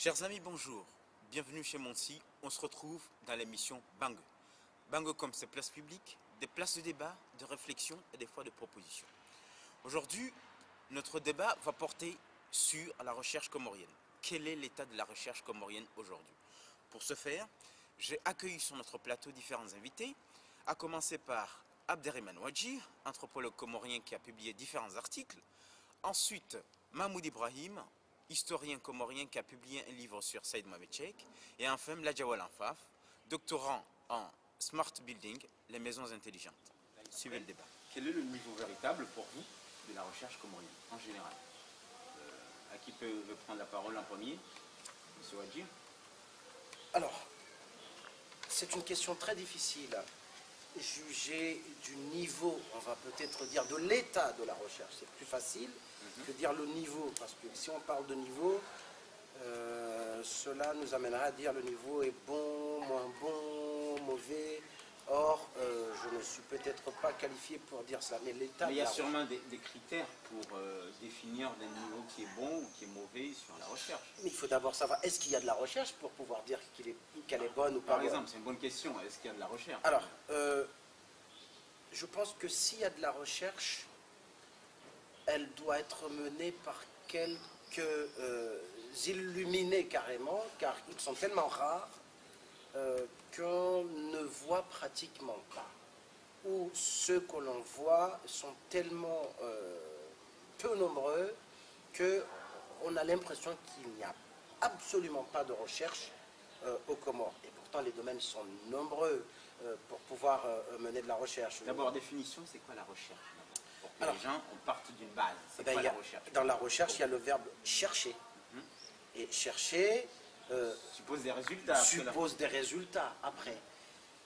Chers amis, bonjour. Bienvenue chez Monsi. On se retrouve dans l'émission Bang. Bang comme ces places publiques, des places de débat, de réflexion et des fois de propositions. Aujourd'hui, notre débat va porter sur la recherche comorienne. Quel est l'état de la recherche comorienne aujourd'hui? Pour ce faire, j'ai accueilli sur notre plateau différents invités, à commencer par Abderrahmane Ouadji, anthropologue comorien qui a publié différents articles. Ensuite, Mahmoud Ibrahim, historien comorien qui a publié un livre sur Saïd Mohamed Cheikh. Et enfin, Mladjawal Anfaf, doctorant en Smart Building, les maisons intelligentes. Suivez le débat. Quel est le niveau véritable pour vous de la recherche comorienne en général? À qui veut prendre la parole en premier? Monsieur Ouadji. Alors, c'est une question très difficile. Juger du niveau, on va peut-être dire de l'état de la recherche, c'est plus facile que dire le niveau, parce que si on parle de niveau, cela nous amènera à dire le niveau est bon, moins bon, mauvais. Or, je ne suis peut-être pas qualifié pour dire cela, mais l'état... Il y a sûrement des critères pour définir d'un niveau qui est bon ou qui est mauvais sur la recherche. Mais il faut d'abord savoir, est-ce qu'il y a de la recherche pour pouvoir dire qu'elle est bonne ou pas? Par exemple, c'est une bonne question, est-ce qu'il y a de la recherche? Alors, je pense que s'il y a de la recherche, elle doit être menée par quelques illuminés carrément, car ils sont tellement rares qu'on ne voit pratiquement pas. Ou ceux que l'on voit sont tellement peu nombreux qu'on a l'impression qu'il n'y a absolument pas de recherche aux Comores. Et pourtant, les domaines sont nombreux pour pouvoir mener de la recherche. D'abord, définition, c'est quoi la recherche? Pour que les gens partent d'une base. C'est quoi la recherche? Dans la recherche, il y a le verbe chercher. Et chercher suppose des résultats. Suppose des résultats après.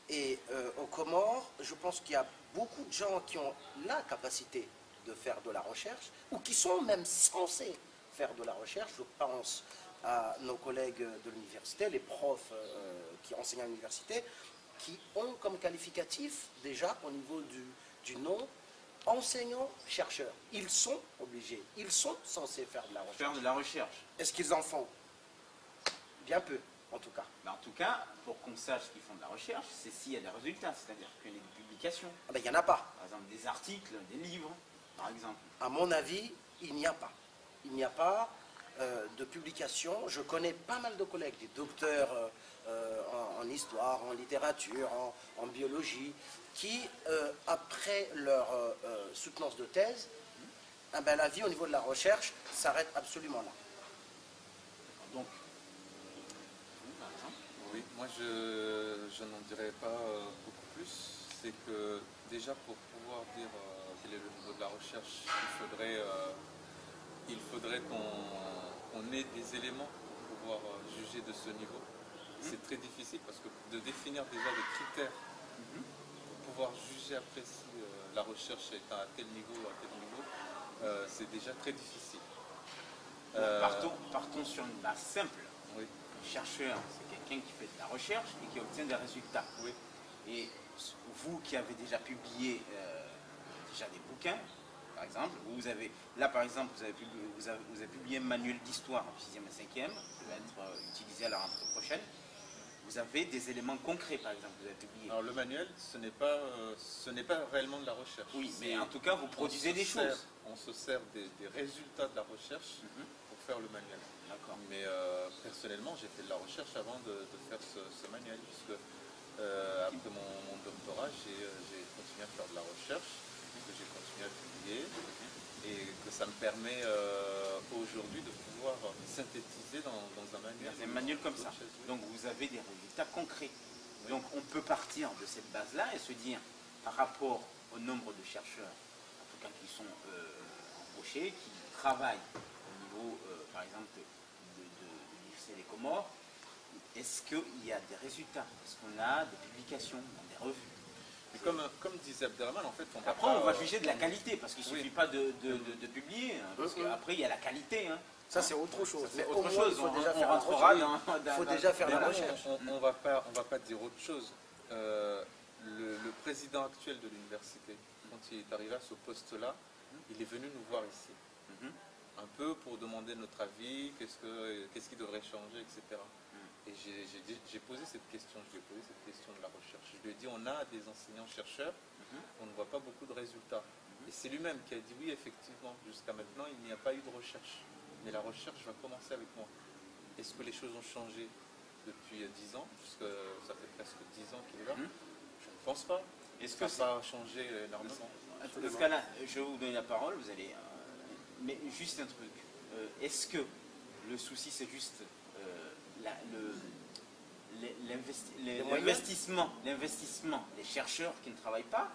Et aux Comores, je pense qu'il y a beaucoup de gens qui ont la capacité de faire de la recherche, ou qui sont même censés faire de la recherche. Je pense à nos collègues de l'université, les profs qui enseignent à l'université, qui ont comme qualificatif, déjà au niveau du nom, enseignants-chercheurs. Ils sont obligés, ils sont censés faire de la recherche. Faire de la recherche. Est-ce qu'ils en font? Bien peu, en tout cas. Mais en tout cas, pour qu'on sache qu'ils font de la recherche, c'est s'il y a des résultats, c'est-à-dire qu'il y a des publications. Ah ben, il n'y en a pas. Par exemple, des articles, des livres, par exemple. À mon avis, il n'y a pas. Il n'y a pas de publication. Je connais pas mal de collègues, des docteurs en histoire, en littérature, en biologie, qui, après leur soutenance de thèse, eh ben, la vie au niveau de la recherche s'arrête absolument là. Donc, oui, moi je n'en dirais pas beaucoup plus. C'est que déjà pour pouvoir dire quel est le niveau de la recherche, il faudrait qu'on ait des éléments pour pouvoir juger de ce niveau. C'est très difficile parce que de définir déjà des critères pour pouvoir juger après si la recherche est à tel niveau ou à tel niveau, c'est déjà très difficile. Partons sur une base simple. Oui. Le chercheur, c'est quelqu'un qui fait de la recherche et qui obtient des résultats. Oui. Et vous qui avez déjà publié déjà des bouquins, par exemple, là par exemple, vous avez publié un manuel d'histoire en 6e et 5e, qui va être utilisé à la rentrée prochaine. Vous avez des éléments concrets, par exemple, que vous avez publié. Alors le manuel, ce n'est pas réellement de la recherche. Oui, mais en tout cas, vous produisez des choses. On se sert des résultats de la recherche pour faire le manuel. D'accord. Mais personnellement, j'ai fait de la recherche avant de faire ce manuel, puisque après mon doctorat, j'ai continué à faire de la recherche, que j'ai continué à publier, et que ça me permet aujourd'hui de pouvoir synthétiser dans un manuel. Dans un manuel comme ça. Donc vous avez des résultats concrets. Donc on peut partir de cette base-là et se dire, par rapport au nombre de chercheurs, en tout cas qui sont embauchés, qui travaillent au niveau, par exemple, de l'UFC des Comores, est-ce qu'il y a des résultats? Est-ce qu'on a des publications dans des revues? Mais comme disait Abderrahmane, en fait, après on va juger de la qualité, parce qu'il ne suffit pas de publier, hein, parce Mhm. qu'après il y a la qualité. Hein. Ça, c'est autre chose. C'est Mais autre au moins, chose. il faut déjà On faire rentrera il faut déjà faire la recherche. On va pas dire autre chose. Le président actuel de l'université, quand il est arrivé à ce poste-là, il est venu nous voir ici. Mhm. un peu pour demander notre avis, qu'est-ce qui devrait changer, etc. Et j'ai posé cette question, je lui ai posé cette question de la recherche. Je lui ai dit, on a des enseignants-chercheurs, on ne voit pas beaucoup de résultats. Et c'est lui-même qui a dit, oui, effectivement, jusqu'à maintenant, il n'y a pas eu de recherche. Mais la recherche va commencer avec moi. Est-ce que les choses ont changé depuis 10 ans, puisque ça fait presque 10 ans qu'il est là? Je ne pense pas. Est-ce que ça va changer énormément? Dans ce cas-là, je vais vous donner la parole, vous allez... mais juste un truc. Est-ce que le souci, c'est juste l'investissement des chercheurs qui ne travaillent pas,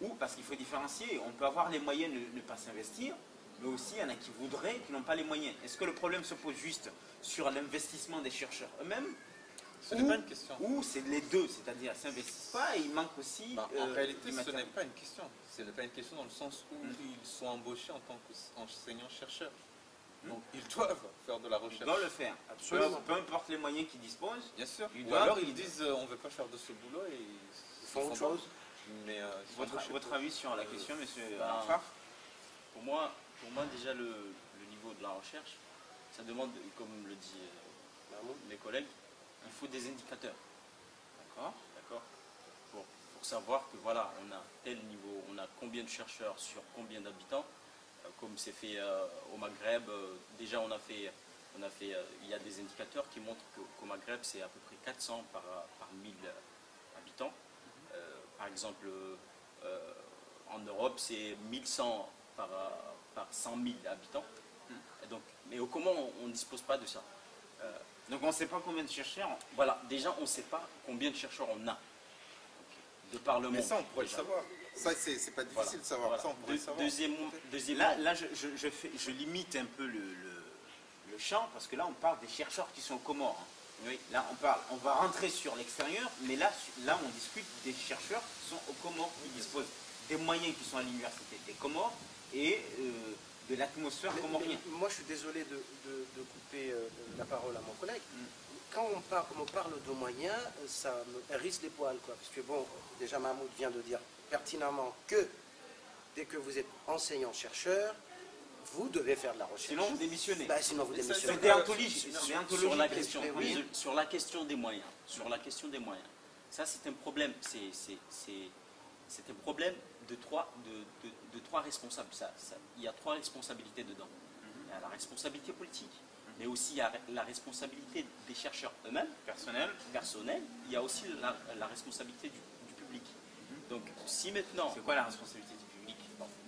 ou parce qu'il faut différencier, on peut avoir les moyens de ne pas s'investir, mais aussi il y en a qui voudraient, qui n'ont pas les moyens. Est-ce que le problème se pose juste sur l'investissement des chercheurs eux-mêmes? Ce n'est pas une question. Ou c'est les deux, c'est-à-dire qu'ils ne s'investissent pas et il manque aussi... en réalité, ce n'est pas une question. Ce n'est pas une question dans le sens où ils sont embauchés en tant qu'enseignants-chercheurs. Donc ils doivent faire de la recherche. Ils doivent le faire, absolument. Peu importe les moyens qu'ils disposent. Bien sûr. Ou alors ils disent on ne veut pas faire de ce boulot et ils font autre chose. Mais votre avis sur la question, monsieur Arfaf? Pour moi, déjà, le niveau de la recherche, ça demande, comme le dit mes collègues, il faut des indicateurs. D'accord. Pour savoir que voilà, on a tel niveau, on a combien de chercheurs sur combien d'habitants, comme c'est fait au Maghreb. Déjà, il y a des indicateurs qui montrent qu'au Maghreb, c'est à peu près 400 par 1000 habitants. Par exemple, en Europe, c'est 1100 par 100 000 habitants. Et donc, mais au Comore, on ne dispose pas de ça. Donc on ne sait pas combien de chercheurs. Voilà, déjà on ne sait pas combien de chercheurs on a. De par le monde. Mais ça, on pourrait le savoir. Ça, c'est pas difficile de savoir. Voilà. Ça, on pourrait le savoir. Là, je limite un peu le champ, parce que là, on parle des chercheurs qui sont aux Comores. Oui. Là, on va rentrer sur l'extérieur, mais là, on discute des chercheurs qui sont aux Comores, qui disposent des moyens qui sont à l'université des Comores et de l'atmosphère comorienne. Moi, je suis désolé de couper la parole à mon collègue. Quand on parle de moyens, ça me hérisse les poils, quoi. Parce que bon, déjà Mahmoud vient de dire pertinemment que dès que vous êtes enseignant-chercheur, vous devez faire de la recherche. Sinon, vous démissionnez. Sinon, vous démissionnez. C'est déontologique. Sur la question des moyens. Ça, c'est un problème. C'est un problème de trois responsables. Il y a trois responsabilités dedans. Il y a la responsabilité politique, mais aussi il y a la responsabilité des chercheurs eux-mêmes, personnels. Il y a aussi la responsabilité du public. Donc, si maintenant... C'est quoi la responsabilité du public?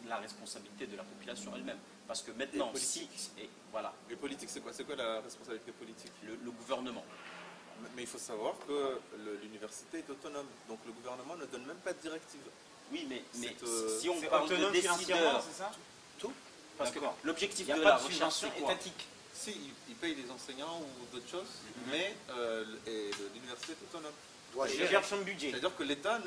La responsabilité de la population elle-même. Parce que maintenant, Les politiques, c'est quoi? C'est quoi la responsabilité politique? Le gouvernement. Mais il faut savoir que l'université est autonome. Donc le gouvernement ne donne même pas de directive. Oui, mais si on parle de décideurs, c'est ça? Tout. Parce que l'objectif de la recherche, c'est quoi? étatique. Si, ils payent les enseignants ou d'autres choses, mais l'université est autonome. Il gère son budget. C'est-à-dire que l'État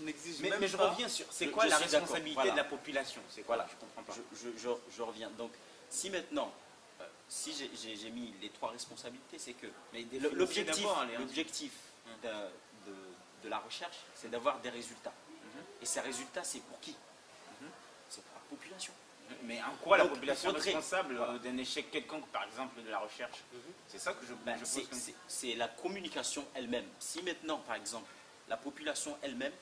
n'exige même pas... Mais je reviens sur... C'est quoi la responsabilité de la population? C'est quoi? Je comprends pas. Je reviens. Donc, si maintenant... Si j'ai mis les trois responsabilités, c'est que l'objectif de la recherche, c'est d'avoir des résultats. Et ces résultats, c'est pour qui? C'est pour la population. Mais en quoi la population est responsable d'un échec quelconque, par exemple, de la recherche? C'est ça que je pose. C'est la communication elle-même. Si maintenant, par exemple, la population elle-même,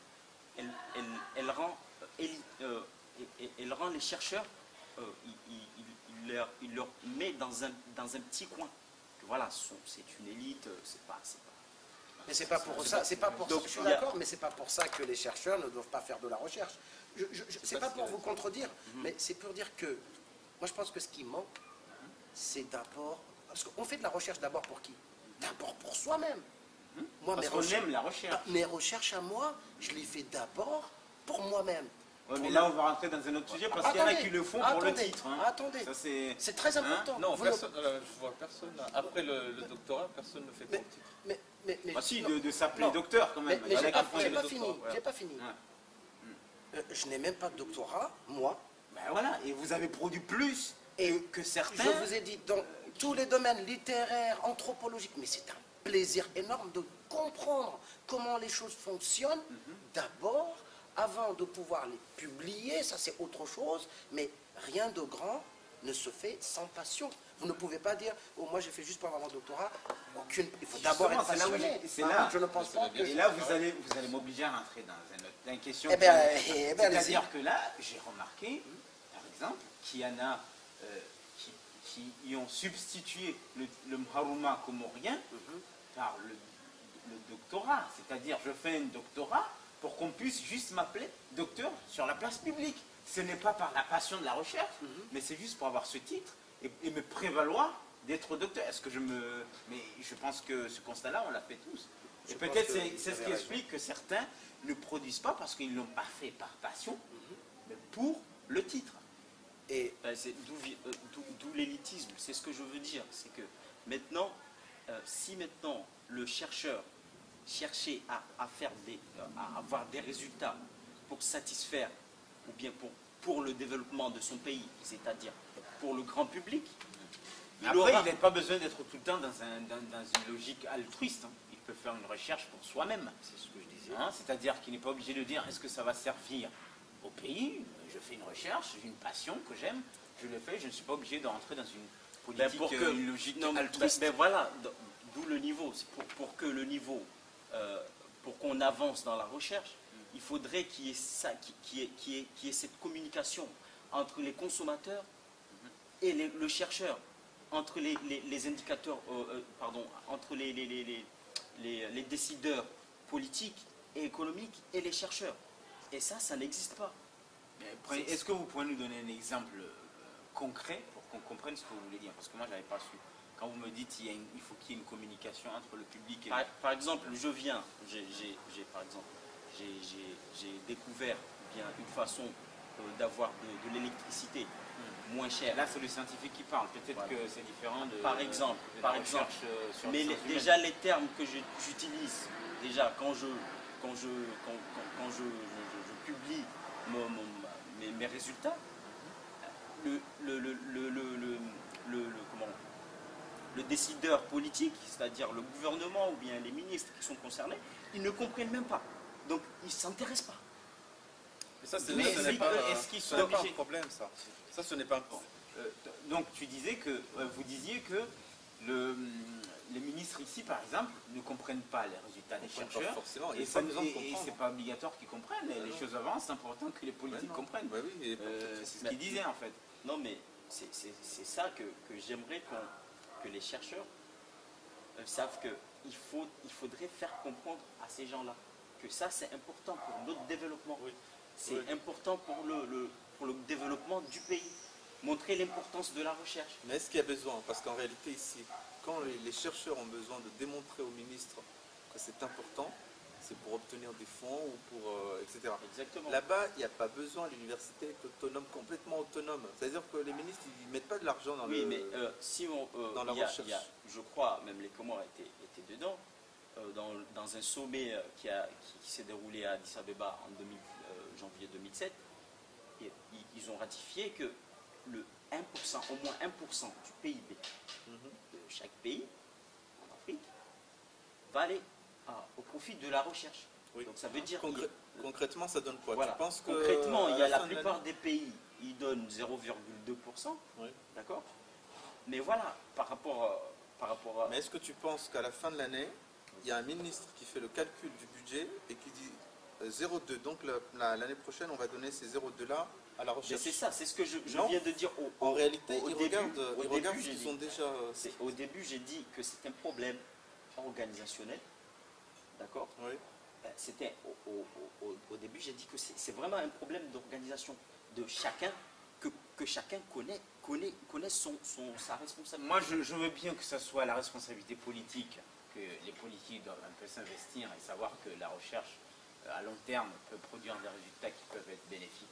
elle rend les chercheurs, il leur met dans un petit coin. Que voilà, c'est une élite, c'est pas... Mais c'est pas pour ça, je suis d'accord, mais c'est pas pour ça que les chercheurs ne doivent pas faire de la recherche. C'est pas pour vous contredire, mais c'est pour dire que, moi je pense que ce qui manque, c'est d'abord, parce qu'on fait de la recherche d'abord pour qui? D'abord pour soi-même. Moi, parce qu'on aime la recherche. Mes recherches à moi, je les fais d'abord pour moi-même. Ouais, mais là, on va rentrer dans un autre sujet parce qu'il y en a qui le font pour le titre. Attendez, c'est très important. Non, je vois personne. Après le doctorat, personne ne fait pour le titre. Si, de s'appeler docteur quand même. Mais j'ai pas fini. Je n'ai même pas de doctorat, moi. Ben voilà, et vous avez produit plus que certains. Je vous ai dit, dans tous les domaines littéraires, anthropologiques, mais c'est un plaisir énorme de comprendre comment les choses fonctionnent, d'abord, avant de pouvoir les publier, ça c'est autre chose, mais rien de grand ne se fait sans passion. Vous ne pouvez pas dire, oh, moi j'ai fait juste pour avoir mon doctorat. Il faut d'abord être Justement, passionné. c'est là. Je ne pense pas que... Et là, vous allez m'obliger à rentrer dans une question. C'est-à-dire que là, j'ai remarqué, par exemple, qu'il y en a qui y ont substitué le Mharouma comorien par le doctorat. C'est-à-dire, je fais un doctorat pour qu'on puisse juste m'appeler docteur sur la place publique. Ce n'est pas par la passion de la recherche, mais c'est juste pour avoir ce titre et me prévaloir d'être docteur. Est-ce que mais je pense que ce constat-là, on l'a fait tous. Et peut-être c'est ce qui explique que certains ne produisent pas parce qu'ils ne l'ont pas fait par passion, mais pour le titre. Et c'est d'où l'élitisme, c'est ce que je veux dire. C'est que maintenant, si maintenant le chercheur cherchait à avoir des résultats pour satisfaire ou bien pour le développement de son pays, c'est-à-dire pour le grand public, il n'a pas besoin d'être tout le temps dans une logique altruiste. Hein. Il peut faire une recherche pour soi-même. C'est ce que je disais. Hein, c'est-à-dire qu'il n'est pas obligé de dire est-ce que ça va servir au pays. Je fais une recherche, j'ai une passion que j'aime, je le fais, je ne suis pas obligé de rentrer dans une politique, une logique altruiste. Voilà, d'où le niveau. Pour que le niveau, pour qu'on avance dans la recherche, il faudrait qu'il y ait ça, qu'il y ait cette communication entre les consommateurs et le chercheur, entre les indicateurs, entre les décideurs politiques et économiques et les chercheurs. Et ça n'existe pas. Est-ce que vous pouvez nous donner un exemple concret pour qu'on comprenne ce que vous voulez dire? Parce que moi, je n'avais pas su. Quand vous me dites qu'il faut qu'il y ait une communication entre le public et... Par exemple, j'ai découvert bien une façon d'avoir de l'électricité moins chère. Là, c'est le scientifique qui parle. Peut-être que c'est différent de... Par exemple, sur mais déjà les termes que j'utilise, déjà quand je publie mes résultats, le décideur politique, c'est-à-dire le gouvernement ou bien les ministres qui sont concernés, ils ne comprennent même pas. Donc, ils ne s'intéressent pas. Mais ça, ce n'est pas un problème, ça. Ça, ce n'est pas un problème. Donc, vous disiez que les ministres ici, par exemple, ne comprennent pas les résultats des chercheurs. Forcément, et ce n'est pas obligatoire qu'ils comprennent. Les choses avancent, c'est important que les politiques comprennent. C'est ce qu'ils disaient, en fait. Non, mais c'est ça que j'aimerais que les chercheurs savent qu'il faudrait faire comprendre à ces gens-là que ça, c'est important pour notre développement. C'est important pour le développement du pays. Montrer l'importance de la recherche. Mais est-ce qu'il y a besoin? Parce qu'en réalité, ici, quand les chercheurs ont besoin de démontrer au ministre que c'est important, c'est pour obtenir des fonds ou pour etc. Exactement. Là-bas, il n'y a pas besoin, l'université est autonome, complètement autonome. C'est-à-dire que les ministres, ils ne mettent pas de l'argent dans dans la recherche. Je crois, même les Comores étaient dedans, dans un sommet qui s'est déroulé à Addis Abeba en janvier 2007, ils ont ratifié que le 1%, au moins 1% du PIB de chaque pays en Afrique va aller au profit de la recherche. Oui. Donc ça veut dire... Concrètement, ça donne quoi? Voilà. Tu penses que concrètement, la plupart des pays, ils donnent 0,2%. Oui. D'accord? Mais voilà, par rapport à... Mais est-ce que tu penses qu'à la fin de l'année, il y a un ministre qui fait le calcul du budget et qui dit 0,2, donc l'année prochaine, on va donner ces 0,2 là à la recherche? C'est ça, c'est ce que je viens de dire. En réalité, ils regardent ce qu'ils ont déjà... Au début, j'ai dit que c'est un problème organisationnel. D'accord? Oui. C'était au début, j'ai dit que c'est vraiment un problème d'organisation de chacun, que chacun connaît sa responsabilité. Moi, je veux bien que ce soit la responsabilité politique, que les politiques doivent un peu s'investir et savoir que la recherche à long terme peut produire des résultats qui peuvent être bénéfiques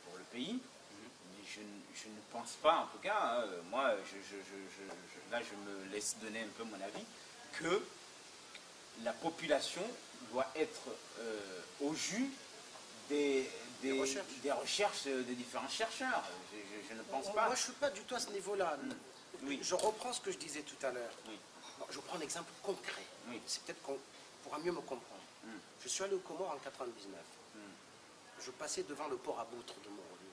pour le pays. Mais je ne pense pas, en tout cas, moi, là je me laisse donner un peu mon avis, que la population doit être au jus des recherches des différents chercheurs. Je ne pense pas. Moi, je ne suis pas du tout à ce niveau-là. Oui. Je reprends ce que je disais tout à l'heure. Oui. Je prends un exemple concret. Oui. C'est peut-être qu'on pourra mieux me comprendre. Je suis allé au Comores en 99. Je passais devant le port à Boutre de Moroni.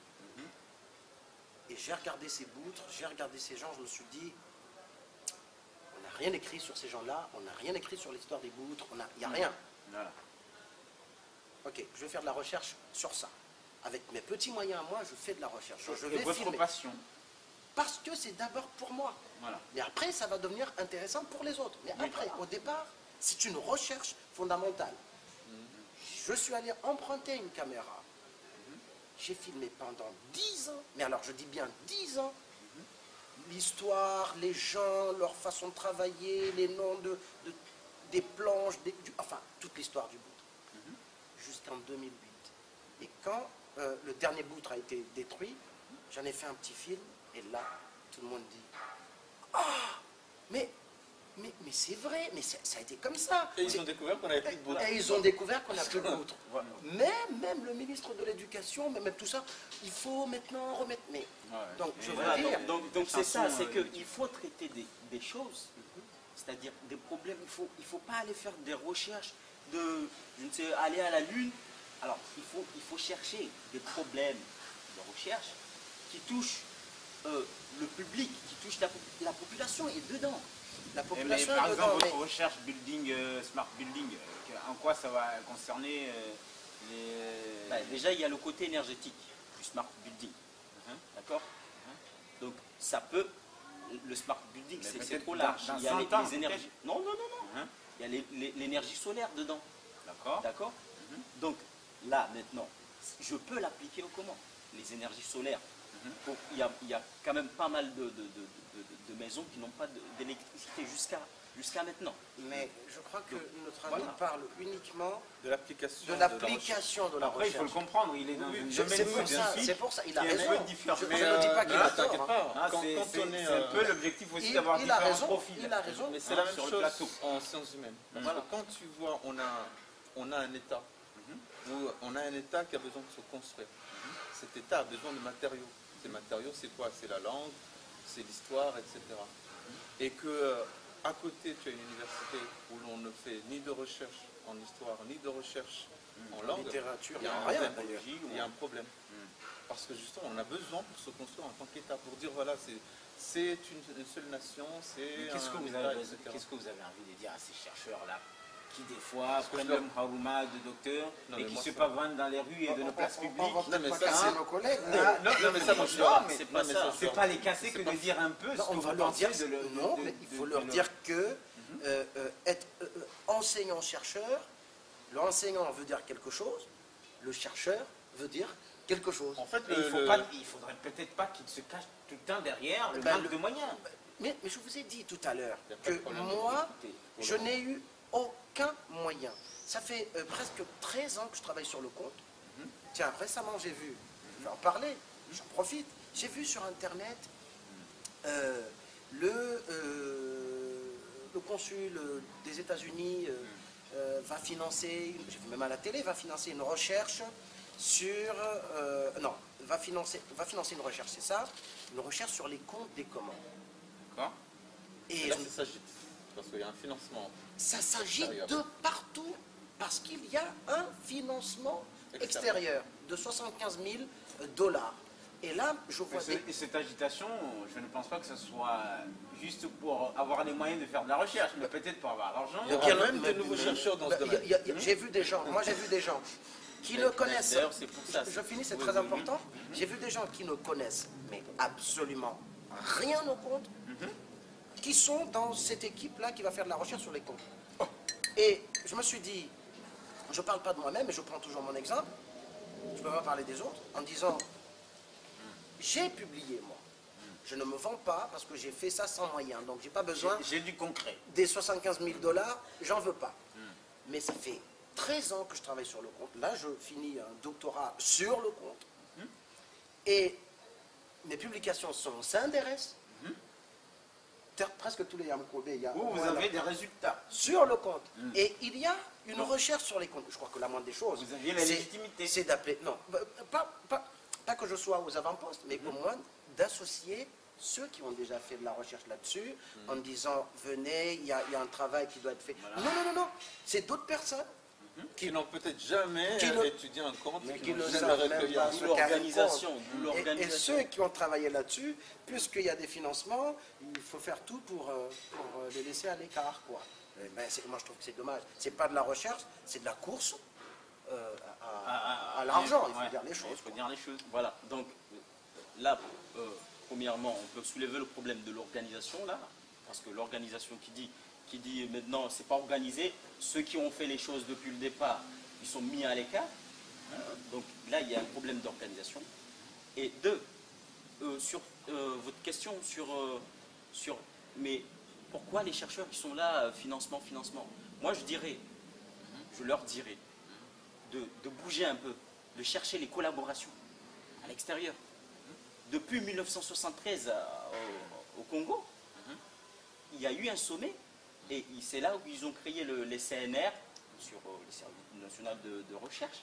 Et j'ai regardé ces boutres, j'ai regardé ces gens, je me suis dit, on n'a rien écrit sur ces gens-là, on n'a rien écrit sur l'histoire des boutres, il n'y a rien. Voilà. Ok, je vais faire de la recherche sur ça. Avec mes petits moyens à moi, je fais de la recherche. Je Et vais votre filmer. passion. Parce que c'est d'abord pour moi. Voilà. Mais après, ça va devenir intéressant pour les autres. Mais après, au départ, c'est une recherche fondamentale. Je suis allé emprunter une caméra. J'ai filmé pendant 10 ans. Mais alors, je dis bien 10 ans. L'histoire, les gens, leur façon de travailler, les noms des planches, enfin, toute l'histoire du boutre. Jusqu'en 2008. Et quand le dernier boutre a été détruit, j'en ai fait un petit film. Et là, tout le monde dit « Ah, mais c'est vrai, mais ça a été comme ça. » Et ils ont découvert qu'on avait plus de boutre. Et ils ont découvert qu'on n'a plus de boutre. Même le ministre de l'Éducation, même tout ça, il faut maintenant remettre. Mais, donc, je veux Voilà, dire, donc c'est ça, c'est qu'il faut traiter des choses, c'est-à-dire des problèmes. Il faut pas aller faire des recherches de, je ne sais, aller à la Lune. Alors, il faut chercher des problèmes de recherche qui touchent le public, qui touchent la population est dedans. la Mais population par est exemple, dedans. votre recherche building, smart building, en quoi ça va concerner les... Bah, déjà, il y a le côté énergétique du smart building. D'accord. Donc, ça peut. Le smart building, Mais c'est peut-être trop large. dans Il y a 100 ans, les énergies. Non. Il y a l'énergie solaire dedans. D'accord. D'accord. Donc, là, maintenant, je peux l'appliquer au comment? Les énergies solaires. Donc, il y a quand même pas mal de maisons qui n'ont pas d'électricité jusqu'à maintenant. Mais je crois que notre ami parle uniquement De l'application. de l'application de la Après, il faut le recherche. comprendre, il est dans une domaine C'est pour ça, il a qui est un raison. peu différent. Je Mais, ne dis pas qu'il a tort. t'inquiète hein. pas. Ah, Quand c'est on est, c'est un peu l'objectif aussi Il d'avoir a différents raison, profils. il a raison. Mais c'est la même sur le chose plateau. en sciences humaines. Voilà, quand tu vois, on a un État, où on a un État qui a besoin de se construire. Cet État a besoin de matériaux. Ces matériaux, c'est quoi? C'est la langue, c'est l'histoire, etc. Et que à côté, tu as une université où l'on ne fait ni de recherche en histoire, ni de recherche en langue. Littérature, Il y a un rien problème. d'ailleurs. Il y a un problème. Parce que justement, on a besoin pour se construire en tant qu'État, pour dire voilà, c'est une seule nation, c'est Qu'est-ce que un vous État, avez, etc. qu'est-ce que vous avez envie de dire à ces chercheurs-là qui des fois que prennent je leur- le harouma de docteur Non, et mais qui moi, se ça- pavanent dans les rues et de nos places publiques? On va Non, mais peut-être ça, pas casser c'est- nos collègues. Non, mais ça, moi, je Non, leur- mais c'est non, pas mais ça. C'est pas les casser que de dire un peu ce Non, que on va vous leur dire, pensez de le... non, mais il faut leur dire que être enseignant-chercheur, l'enseignant veut dire quelque chose, le chercheur veut dire quelque chose. En fait, Mais il faudrait peut-être pas qu'ils se cachent tout le temps derrière le Ben, manque de moyens. Mais je vous ai dit tout à l'heure Il y a pas que de problème. moi, Écoutez, je n'ai eu aucun moyen. Ça fait presque 13 ans que je travaille sur le compte. Tiens, récemment, j'ai vu, je vais en parler, j'en profite, j'ai vu sur Internet le consul des États-Unis va financer, j'ai vu même à la télé, va financer une recherche sur... non, va financer une recherche, c'est ça, une recherche sur les comptes des commandes. D'accord. Et Là, je- c'est s'agite. Parce qu'il y a un financement. ça s'agit Extérieur. de partout, parce qu'il y a un financement extérieur de 75 000 $. Et là, je vois des... Et cette agitation, je ne pense pas que ce soit juste pour avoir les moyens de faire de la recherche, mais peut-être pour avoir l'argent. Il y aura même de nouveaux chercheurs dans ce Bah, domaine. j'ai vu des gens, moi j'ai vu des gens qui ne connaissent... D'ailleurs, c'est pour ça. Je finis, c'est très important. J'ai vu des gens qui ne connaissent, mais absolument rien au compte, qui sont dans cette équipe-là qui va faire de la recherche sur les comptes. Et je me suis dit, je ne parle pas de moi-même, mais je prends toujours mon exemple, je ne peux pas parler des autres, en disant, j'ai publié moi. Je ne me vends pas parce que j'ai fait ça sans moyens, donc j'ai pas besoin J'ai du concret. des 75 000 $, j'en veux pas. Mais ça fait 13 ans que je travaille sur le compte. Là, je finis un doctorat sur le compte. Et mes publications sont s'intéressent. Presque tous les Yamkobe, il y a Vous voilà, avez des résultats. sur le compte. Et il y a une recherche sur les comptes. Je crois que la moindre des choses, Vous aviez la c'est- légitimité. c'est d'appeler, non, pas que je sois aux avant-postes, mais au moins d'associer ceux qui ont déjà fait de la recherche là-dessus, en disant, venez, il y a un travail qui doit être fait. Voilà. Non, c'est d'autres personnes qui n'ont peut-être jamais qui ne- étudié un compte, mais qui qui n'ont ne jamais savent même recueilli pas un ce compte. qu'est un L'organisation, compte. d'où Et l'organisation. ceux qui ont travaillé là-dessus, puisqu'il y a des financements, il faut faire tout pour les laisser à l'écart, quoi. Eh ben, moi, je trouve que c'est dommage. C'est pas de la recherche, c'est de la course à l'argent. Il faut Ouais, dire les choses. Il faut quoi. dire les choses. Voilà, donc là, premièrement, on peut soulever le problème de l'organisation, là, parce que l'organisation qui dit maintenant, c'est pas organisé, ceux qui ont fait les choses depuis le départ, ils sont mis à l'écart. Donc là, il y a un problème d'organisation. Et deux, sur votre question sur mais pourquoi les chercheurs qui sont là, financement, moi je leur dirais de bouger un peu, de chercher les collaborations à l'extérieur. Depuis 1973 au Congo, il y a eu un sommet et c'est là où ils ont créé les CNR, sur les services nationaux de recherche,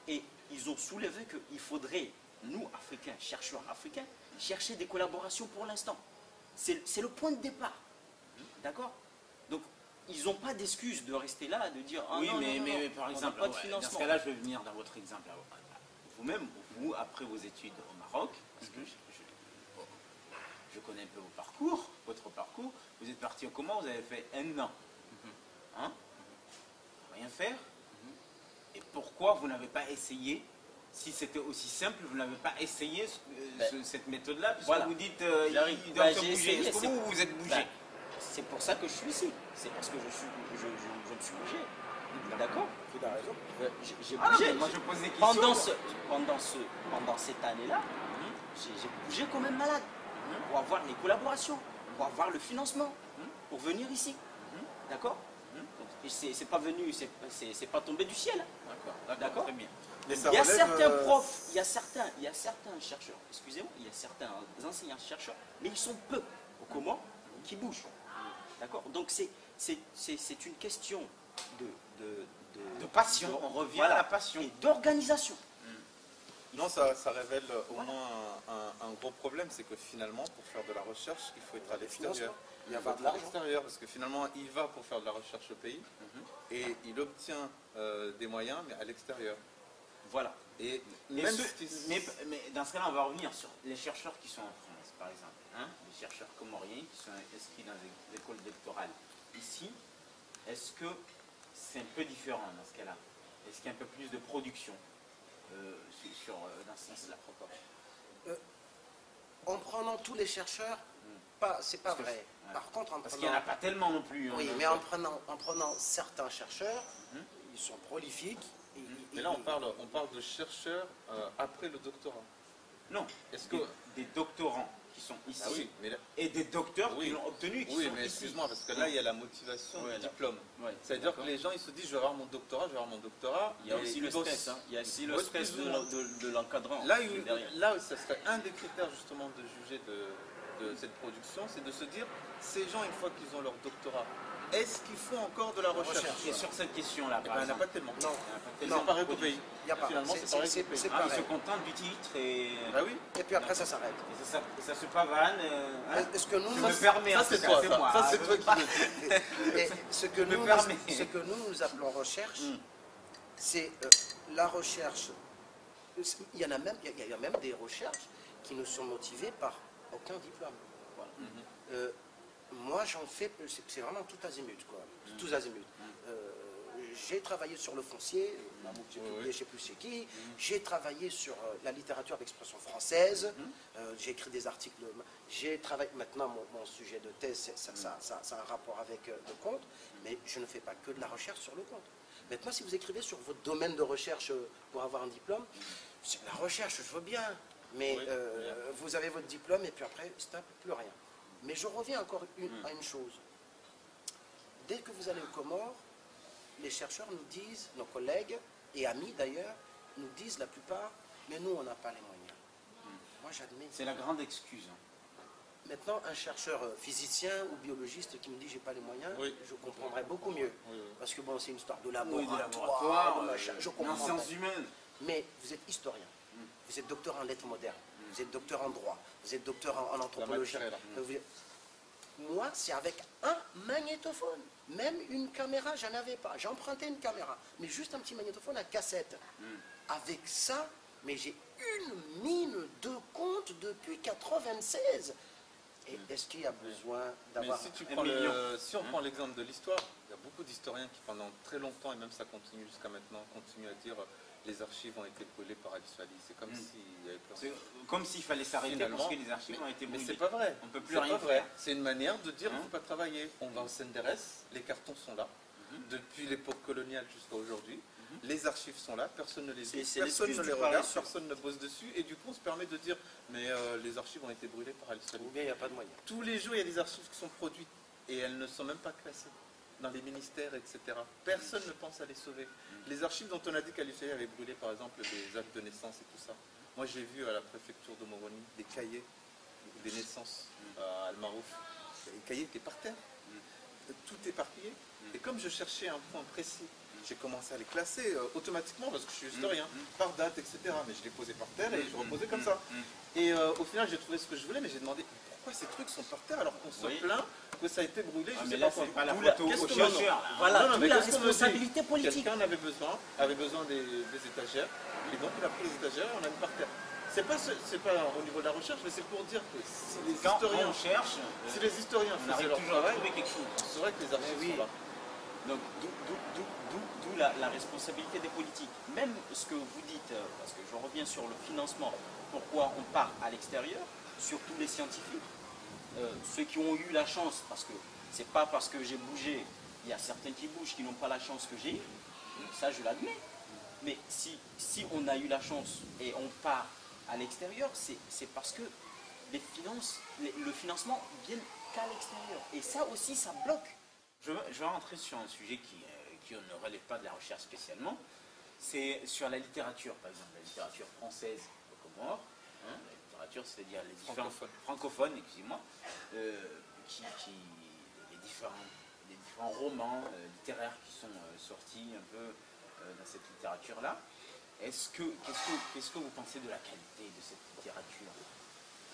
et ils ont soulevé qu'il faudrait, nous, Africains, chercheurs africains, chercher des collaborations pour l'instant. C'est le point de départ. D'accord? Donc, ils n'ont pas d'excuse de rester là, de dire ah, Oui, non, mais, non, non, mais non, par on n'a exemple, pas de dans financement. ce cas-là, je vais venir dans votre exemple. Vous-même, vous, après vos études au Maroc, parce que je connais un peu votre parcours, vous êtes parti au comment? Vous avez fait un an. Hein? Rien faire. Et pourquoi vous n'avez pas essayé? Si c'était aussi simple, vous n'avez pas essayé cette méthode-là, puisque voilà. vous dites J'arrive. il doit se J'ai bouger. essayé, Est-ce que vous vous êtes bougé? Ben, c'est pour ça que je suis ici. C'est parce que je me suis bougé. D'accord? Tu as raison. J'ai Ah non, bougé. mais moi je pose des questions. Pendant cette année-là, j'ai bougé comme un malade pour avoir les collaborations, pour avoir le financement, pour venir ici. D'accord? Et c'est pas venu, c'est pas tombé du ciel. D'accord? Très bien. Mais Il ça y a relève, certains profs, il y a certains chercheurs, excusez-moi, il y a certains enseignants chercheurs, mais ils sont peu au Comores qui bougent. D'accord? Donc c'est une question De passion, on revient à la passion. et d'organisation. Non, ça révèle au moins un gros problème, c'est que finalement, pour faire de la recherche, il faut être à l'extérieur. Il y a faut pas être de à l'argent. l'extérieur, parce que finalement, il va pour faire de la recherche au pays, et il obtient des moyens, mais à l'extérieur. Voilà. Et Mais, même ceux- ce qui- mais dans ce cas-là, on va revenir sur les chercheurs qui sont en France, par exemple. Les chercheurs comoriens qui sont inscrits dans les écoles doctorales ici. Est-ce que c'est un peu différent dans ce cas-là? Est-ce qu'il y a un peu plus de production dans ce sens-là? En prenant tous les chercheurs, c'est pas Parce que- vrai. ouais. Par contre, Parce qu'il n'y en a pas tellement non plus. Oui, donc, mais en prenant certains chercheurs, ils sont prolifiques. Mais là, on parle de chercheurs après le doctorat. Non, Est-ce que... des doctorants qui sont ici Ah oui, mais là- et des docteurs Oui. qui l'ont obtenu qui oui, sont mais ici. excuse-moi, parce que là, il y a la motivation Ouais, du là. diplôme. Ouais. C'est-à-dire que les gens, ils se disent, je vais avoir mon doctorat, je vais avoir mon doctorat. Il y a et aussi ils le bossent. stress. Il y a aussi le bossent stress plus ou moins. de l'encadrant. Là, ça serait un des critères justement de juger de cette production, c'est de se dire, ces gens, une fois qu'ils ont leur doctorat, est-ce qu'ils font encore de la recherche? Et sur cette question-là, Eh par ben, il n'y en a exemple, pas tellement. Non. C'est Non. pareil qu'au pays. Il y a pas. Finalement, c'est pareil qu'au pays. c'est ils pareil. se contentent du titre et, Bah oui. Et puis après, ça s'arrête. et ça se pavane. Est-ce que nous, Je me permets, Ça, en tout c'est cas, toi, c'est ça. moi. Ça, c'est toi qui le dis. et ce que me nous, permets. ce que nous appelons recherche, c'est la recherche. Il y a même des recherches qui ne sont motivées par aucun diplôme. Voilà. Moi, j'en fais, c'est vraiment tout azimut, quoi. Tous azimuts. J'ai travaillé sur le foncier, j'ai publié, je ne sais plus c'est qui. J'ai travaillé sur la littérature d'expression française. J'ai écrit des articles. J'ai travaillé. Maintenant, mon sujet de thèse, ça a un rapport avec le compte, mais je ne fais pas que de la recherche sur le compte. Maintenant, si vous écrivez sur votre domaine de recherche pour avoir un diplôme, c'est la recherche, je veux bien, mais Oui, vous avez votre diplôme et puis après, stop, plus rien. Mais je reviens encore à une chose. Dès que vous allez aux Comores, les chercheurs nous disent, nos collègues et amis d'ailleurs, nous disent la plupart, mais nous, on n'a pas les moyens. Moi, j'admets. C'est la grande excuse. Maintenant, un chercheur physicien ou biologiste qui me dit j'ai pas les moyens, Oui. je comprendrais beaucoup mieux. Oui, oui. Parce que bon, c'est une histoire de Oui, laboratoire, des laboratoires, de machin, je en comprends. sciences humaines. Mais vous êtes historien, vous êtes docteur en lettres modernes, vous êtes docteur en droit, vous êtes docteur en anthropologie. matière est là. moi, c'est avec un magnétophone. Même une caméra, je n'avais pas. J'ai emprunté une caméra, mais juste un petit magnétophone à cassette. Avec ça, mais j'ai une mine de compte depuis 96. Et est-ce qu'il y a besoin Mais d'avoir... si on prend l'exemple de l'histoire, il y a beaucoup d'historiens qui pendant très longtemps, et même ça continue jusqu'à maintenant, continuent à dire les archives ont été brûlées par Ali Swali. C'est comme s'il y avait plus rien. C'est comme s'il fallait s'arrêter parce que les archives ont été Mais brûlées. c'est pas vrai. On ne peut plus C'est rien pas vrai. faire. C'est une manière de dire qu'il ne faut pas travailler. On va au CNRS, les cartons sont là. Depuis l'époque coloniale jusqu'à aujourd'hui. Les archives sont là, personne ne les lit, C'est personne l'excuse ne les du regarde, paresseux. personne ne bosse dessus. Et du coup, on se permet de dire, mais les archives ont été brûlées par Ali Swali. Ou bien il n'y a pas de moyen. Tous les jours, il y a des archives qui sont produites et elles ne sont même pas classées dans les ministères, etc. Personne ne pense à les sauver. Les archives dont on a dit qu'Ali Swali avait brûlé, par exemple, des actes de naissance et tout ça. Moi, j'ai vu à la préfecture de Moroni des cahiers des naissances à Al-Marouf. Les cahiers étaient par terre. Tout éparpillé. Et comme je cherchais un point précis, j'ai commencé à les classer automatiquement parce que je suis historien, par date, etc. Mais je les posais par terre et je reposais comme ça. Et au final, j'ai trouvé ce que je voulais, mais j'ai demandé pourquoi ces trucs sont par terre alors qu'on se plaint que ça a été brûlé. Ah, Je mais sais là, pas quoi. c'est pas la D'où la- photo qu'est-ce au que- chercheur. là. Voilà, Non, non, toute mais la qu'est-ce qu'on me dit? responsabilité politique. Quelqu'un avait besoin des étagères, et donc il a pris les étagères et on a mis par terre. C'est pas au niveau de la recherche, mais c'est pour dire que si les Quand historiens, on cherche, si les historiens on faisaient arrive leur toujours à travail, trouver quelque chose. on saurait que les archives oui. sont là. Donc, d'où la responsabilité des politiques. Même ce que vous dites, parce que je reviens sur le financement, pourquoi on part à l'extérieur, surtout les scientifiques, ceux qui ont eu la chance, parce que c'est pas parce que j'ai bougé, il y a certains qui bougent qui n'ont pas la chance que j'ai eue, ça je l'admets. Mais si on a eu la chance et on part à l'extérieur, c'est parce que le financement vient qu'à l'extérieur. Et ça aussi, ça bloque. Je vais rentrer sur un sujet qui ne relève pas de la recherche spécialement. C'est sur la littérature, par exemple, la littérature française aux Comores, la littérature, c'est-à-dire les différents francophones, excusez-moi, les différents romans littéraires qui sont sortis un peu dans cette littérature-là. Qu'est-ce que vous pensez de la qualité de cette littérature,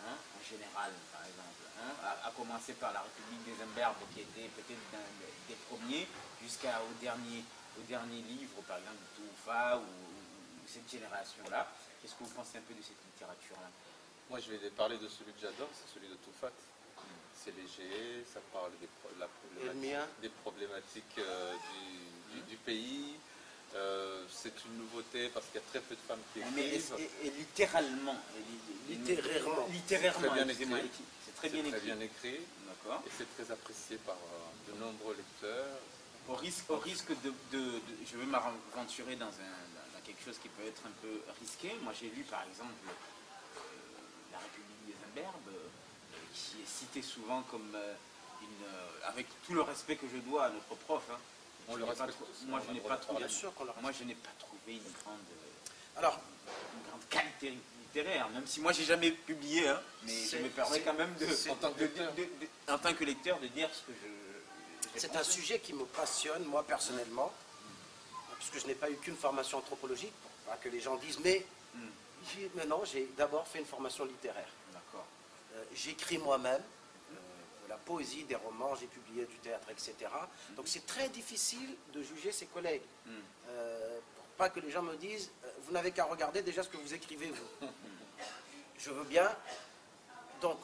en général, par exemple, à commencer par la République des Imberbes, qui était peut-être des premiers, jusqu'au dernier livre, par exemple, de Toufa, ou cette génération-là. Qu'est-ce que vous pensez un peu de cette littérature-là? Moi, je vais parler de celui que j'adore, c'est celui de Toufat. C'est léger, ça parle des problématiques du pays. C'est une nouveauté parce qu'il y a très peu de femmes qui écrivent. Et littéralement, Très bien écrit. C'est très bien écrit. D'accord. Et c'est très apprécié par de nombreux lecteurs. Au risque je vais m'aventurer dans quelque chose qui peut être un peu risqué. Moi, j'ai lu, par exemple, la République des Imberbes, qui est citée souvent comme avec tout le respect que je dois à notre prof. Moi, je n'ai pas trouvé une grande qualité littéraire, même si moi, j'ai jamais publié, mais je me permets quand même en tant que lecteur de dire ce que je C'est un sujet qui me passionne, moi personnellement, puisque je n'ai pas eu qu'une formation anthropologique, pour pas que les gens disent, mais non, j'ai d'abord fait une formation littéraire. D'accord. J'écris moi-même de la poésie, des romans, j'ai publié du théâtre, etc. Donc c'est très difficile de juger ses collègues. Pour pas que les gens me disent, vous n'avez qu'à regarder déjà ce que vous écrivez, vous. Je veux bien. Donc,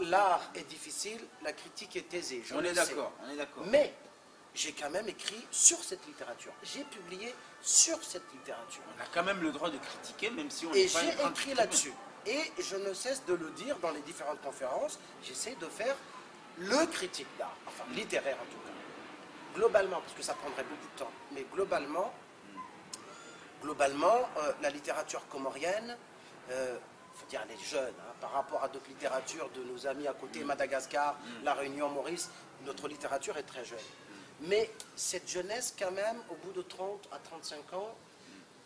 l'art est difficile, la critique est aisée. On est d'accord. Mais j'ai quand même écrit sur cette littérature. J'ai publié sur cette littérature. On a quand même le droit de critiquer, même si on Et n'est pas j'ai une grande écrit critiqueuse. là-dessus. Et je ne cesse de le dire dans les différentes conférences. J'essaie de faire le critique d'art, enfin littéraire en tout cas. Globalement, parce que ça prendrait beaucoup de temps, mais globalement, la littérature comorienne, faut dire les jeunes, par rapport à d'autres littératures de nos amis à côté, Madagascar, La Réunion, Maurice, notre littérature est très jeune. Mais cette jeunesse, quand même, au bout de 30 à 35 ans,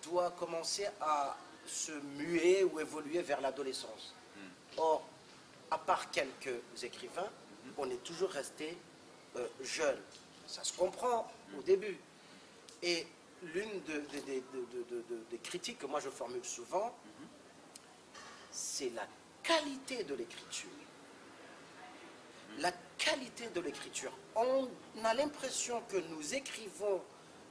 doit commencer à se muer ou évoluer vers l'adolescence. Or, à part quelques écrivains, on est toujours resté jeune. Ça se comprend au début. Et l'une des critiques que moi je formule souvent, c'est la qualité de l'écriture. La qualité de l'écriture. On a l'impression que nous écrivons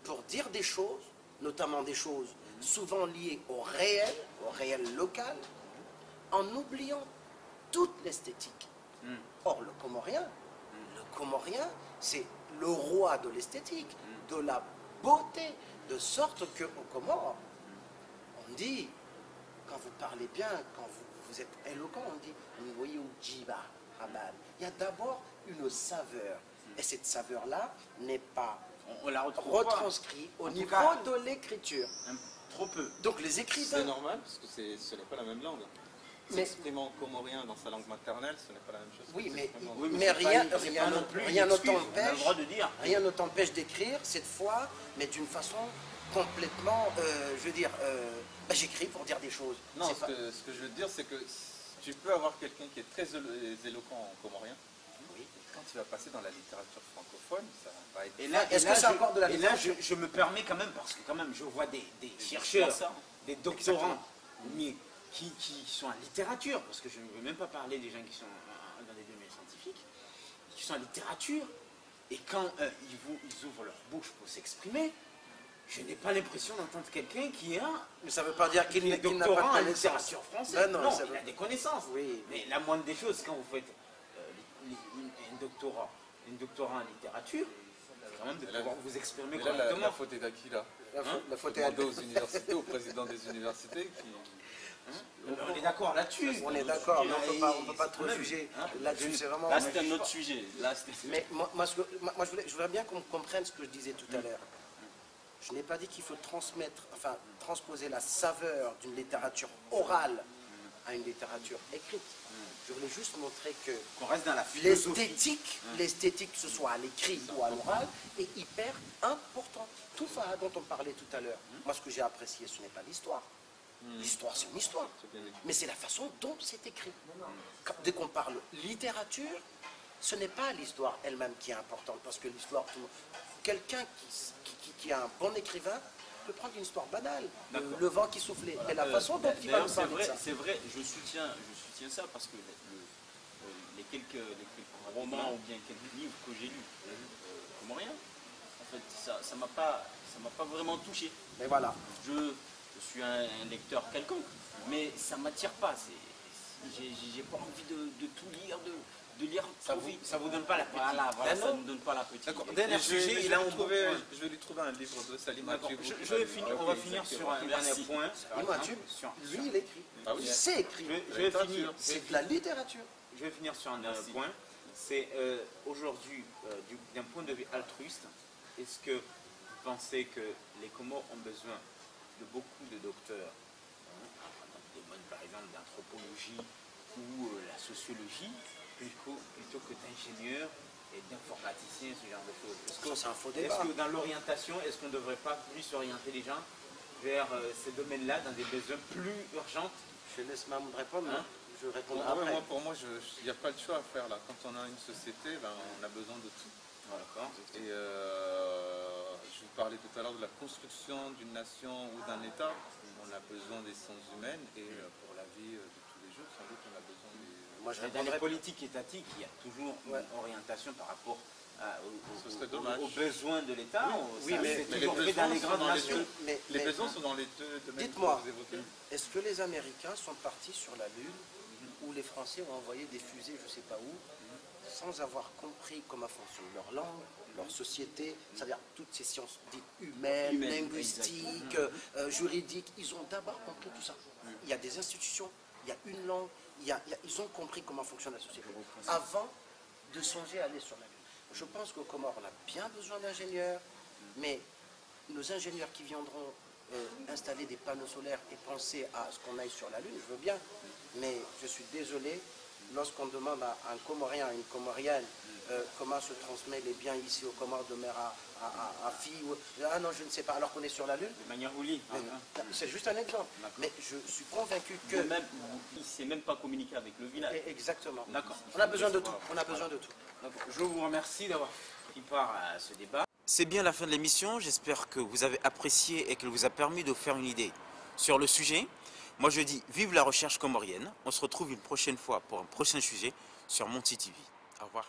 pour dire des choses, notamment des choses souvent liées au réel local, en oubliant toute l'esthétique. Or, le Comorien, c'est le roi de l'esthétique, de la beauté, de sorte qu'au Comore, on dit, quand vous parlez bien, quand vous êtes éloquent, on dit, il y a d'abord une saveur. Et cette saveur-là n'est pas On la retrouve retranscrite au En tout niveau cas, de l'écriture. trop peu. Donc les C'est écrivains... normal, parce que ce n'est pas la même langue. Mais- S'exprimer en comorien dans sa langue maternelle, ce n'est pas la même chose. Oui, que mais, s'exprimer en- Oui, mais c'est rien, pas- c'est rien, pas ne- non plus rien une ne excuse, on a le t'empêche, droit de dire. rien ne t'empêche d'écrire cette fois, mais d'une façon complètement, je veux dire, j'écris pour dire des choses. Non, C'est ce pas- que je veux dire, c'est que tu peux avoir quelqu'un qui est très éloquent en comorien. Oui. Quand tu vas passer dans la littérature francophone, ça va être... Et là, Est-ce que c'est encore de la et là, littérature je me permets quand même, parce que quand même, je vois des chercheurs, ça. des doctorants, mais qui sont en littérature, parce que je ne veux même pas parler des gens qui sont dans les domaines scientifiques, qui sont en littérature, et quand ils ouvrent leur bouche pour s'exprimer, je n'ai pas l'impression d'entendre quelqu'un qui a Mais ça ne veut pas dire qu'il des n'a pas doctorats en de connaissances. littérature française. Ben non, non, ça il veut- a des connaissances. Oui. Mais la moindre des choses, quand vous faites un doctorat en littérature, c'est quand même de Et là, pouvoir vous exprimer Mais là, correctement. la faute est à qui, là? La faute est à Demandez aux universités, au président des universités, qui... On est d'accord là-dessus. On est d'accord, mais on ne peut pas C'est trop quand même, juger. hein. Là-dessus, c'est vraiment... Là, c'était un autre sujet. Là, c'était... Mais moi, je voudrais bien qu'on comprenne ce que je disais tout à l'heure. Je n'ai pas dit qu'il faut transposer la saveur d'une littérature orale à une littérature écrite. Je voulais juste montrer que Qu'on reste dans la philosophie. l'esthétique, que ce soit à l'écrit ou à l'oral, est hyper important. Tout ça dont on parlait tout à l'heure. Moi, ce que j'ai apprécié, ce n'est pas l'histoire. L'histoire, c'est une histoire. bien écrit. Mais c'est la façon dont c'est écrit. Dès qu'on parle littérature, ce n'est pas l'histoire elle-même qui est importante. Parce que l'histoire, quelqu'un qui est un bon écrivain peut prendre une histoire banale. Le vent qui soufflait. Mais la façon dont il va D'ailleurs, nous parler de ça. c'est vrai, je soutiens ça parce que les quelques romans ou bien quelques livres que j'ai lus, comoriens, en fait, ça m'a pas vraiment touché. Mais voilà. Je suis un lecteur quelconque, mais ça m'attire pas. J'ai pas envie de tout lire, de lire trop vite. Ça vous donne pas la petite. Voilà, ça D'accord. ne me donne pas la petite. D'accord. idée. Dernier Et sujet, il a un je vais lui trouver un livre de Salim D'accord. Mathieu. Je vais finir, on va finir sur un dernier Merci. point. Dis-moi, lui, il écrit. Ah oui. Il sait écrire. Je vais finir. C'est de la littérature. Je vais finir sur un dernier point. C'est aujourd'hui, d'un point de vue altruiste, est-ce que vous pensez que les Comores ont besoin de beaucoup de docteurs, dans des domaines par exemple d'anthropologie ou la sociologie, plutôt que d'ingénieurs et d'informaticiens, ce genre de choses? C'est un faux Est-ce débat. que dans l'orientation, est-ce qu'on ne devrait pas plus orienter les gens vers ces domaines-là, dans des besoins plus urgents? Je laisse Mahmoud répondre. Hein? Je répondrai Ah ouais, après. pour moi, il n'y a pas le choix à faire là. Quand on a une société, ben, on a besoin de tout. D'accord. Et je vous parlais tout à l'heure de la construction d'une nation ou d'un État. On a besoin des sciences humaines et pour la vie de tous les jours, sans doute, on a besoin des... Moi, je Dans les répondrai. politiques étatiques, il y a toujours Ouais. une orientation par rapport Ce serait dommage. aux besoins de l'État. Oui, Ça, mais- c'est mais toujours les fait dans besoins les sont grandes dans les nations. deux. Mais- Les mais- besoins sont dans les deux domaines que Dites-moi, vous évoquez. est-ce que les Américains sont partis sur la Lune ou les Français ont envoyé des fusées, je ne sais pas où, sans avoir compris comment fonctionne leur langue, leur société, c'est-à-dire toutes ces sciences dites humaines, Humaines, linguistiques, juridiques, ils ont d'abord compris tout ça. Il y a des institutions, il y a une langue, ils ont compris comment fonctionne la société avant de songer à aller sur la Lune. Je pense qu'au Comores, on a bien besoin d'ingénieurs, mais nos ingénieurs qui viendront installer des panneaux solaires et penser à ce qu'on aille sur la Lune, je veux bien, mais je suis désolé, lorsqu'on demande à un Comorien, à une Comorienne, comment se transmet les biens ici au Comores de mère à fille, ah non, je ne sais pas, alors qu'on est sur la Lune, De manière roulie. c'est juste un exemple. Mais je suis convaincu que... Même, il ne sait même pas communiquer avec le village. Exactement. D'accord. On a besoin de tout. On a besoin de tout. Donc, je vous remercie d'avoir pris part à ce débat. C'est bien la fin de l'émission, j'espère que vous avez apprécié et qu'elle vous a permis de faire une idée sur le sujet. Moi je dis vive la recherche comorienne, on se retrouve une prochaine fois pour un prochain sujet sur Monti TV. Au revoir.